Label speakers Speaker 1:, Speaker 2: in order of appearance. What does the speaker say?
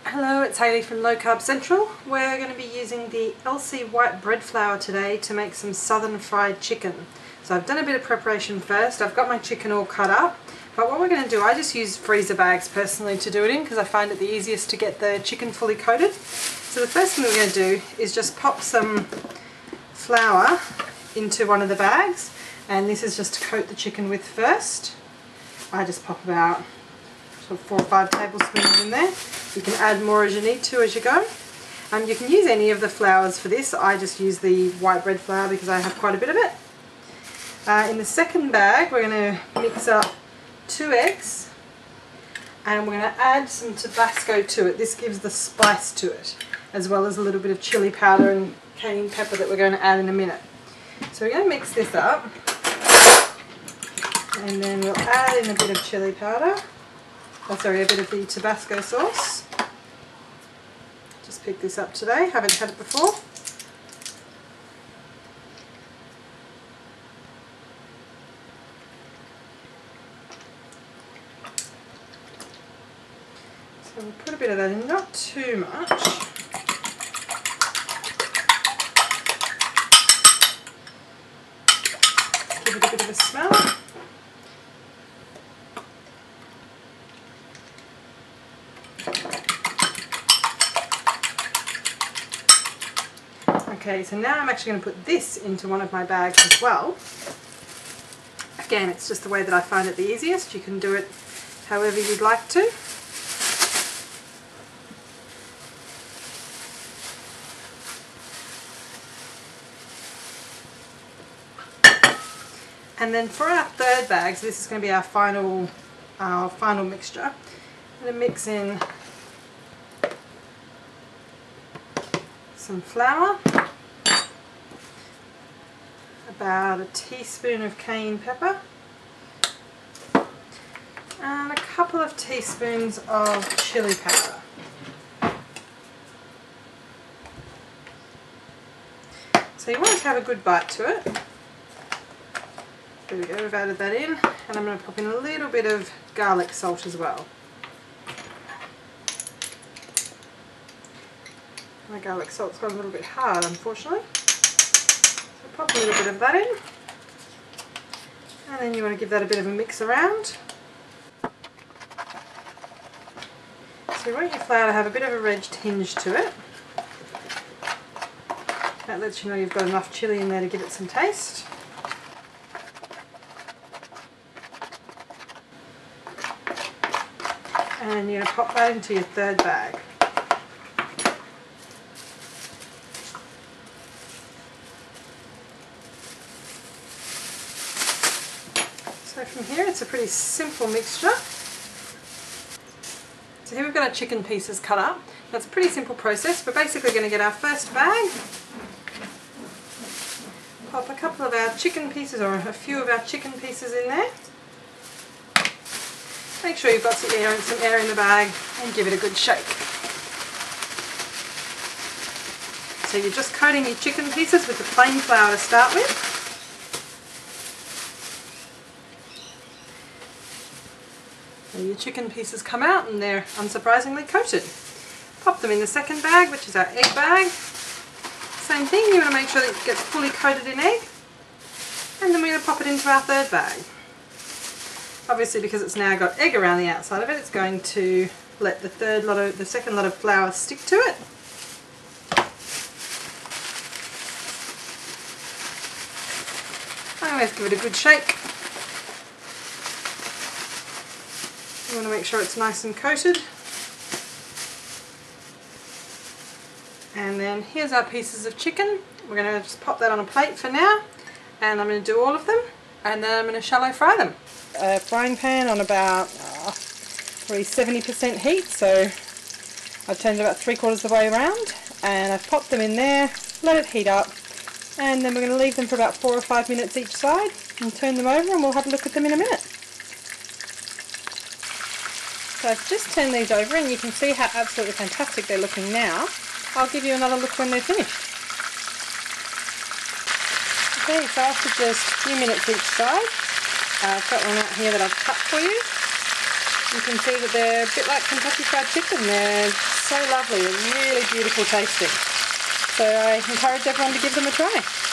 Speaker 1: Hello, it's Hayley from Low Carb Central. We're going to be using the LC white bread flour today to make some southern fried chicken. So I've done a bit of preparation first. I've got my chicken all cut up, but what we're going to do, I just use freezer bags personally to do it in because I find it the easiest to get the chicken fully coated. So the first thing we're going to do is just pop some flour into one of the bags, and this is just to coat the chicken with first. I just pop about 4 or 5 tablespoons in there. You can add more as you need to as you go. You can use any of the flours for this. I just use the white bread flour because I have quite a bit of it. In the second bag we're going to mix up 2 eggs and we're going to add some Tabasco to it. This gives the spice to it, as well as a little bit of chili powder and cayenne pepper that we're going to add in a minute. So we're going to mix this up, and then we'll add in a bit of chili powder. A bit of the Tabasco sauce. Just picked this up today, haven't had it before. So we'll put a bit of that in, not too much. Give it a bit of a smell. Okay, so now I'm actually going to put this into one of my bags as well. Again, it's just the way that I find it the easiest. You can do it however you'd like to. And then for our third bag, so this is going to be our final mixture. I'm going to mix in some flour, about a teaspoon of cayenne pepper, and a couple of teaspoons of chili powder. So you want it to have a good bite to it. There we go, we've added that in, and I'm going to pop in a little bit of garlic salt as well. My garlic salt's got a little bit hard, unfortunately. So pop a little bit of that in, and then you want to give that a bit of a mix around. So you want your flour to have a bit of a red tinge to it. That lets you know you've got enough chili in there to give it some taste. And you're going to pop that into your third bag. So from here it's a pretty simple mixture. So here we've got our chicken pieces cut up. That's a pretty simple process. We're basically going to get our first bag, pop a couple of our chicken pieces or a few of our chicken pieces in there. Make sure you've got some air in the bag and give it a good shake. So you're just coating your chicken pieces with the plain flour to start with. And your chicken pieces come out and they're unsurprisingly coated. Pop them in the second bag, which is our egg bag. Same thing, you want to make sure that it gets fully coated in egg. And then we're going to pop it into our third bag. Obviously, because it's now got egg around the outside of it, it's going to let the second lot of flour stick to it. And we have to give it a good shake. You want to make sure it's nice and coated. And then here's our pieces of chicken. We're going to just pop that on a plate for now, and I'm going to do all of them, and then I'm going to shallow fry them. A frying pan on about probably 70% heat, so I've turned it about 3/4 of the way around, and I've popped them in there, let it heat up, and then we're going to leave them for about 4 or 5 minutes each side and turn them over, and we'll have a look at them in a minute. So I've just turned these over and you can see how absolutely fantastic they're looking now. I'll give you another look when they're finished. Okay, so after just a few minutes each side, I've got one out here that I've cut for you. You can see that they're a bit like Kentucky Fried Chicken. They're so lovely, really beautiful tasting. So I encourage everyone to give them a try.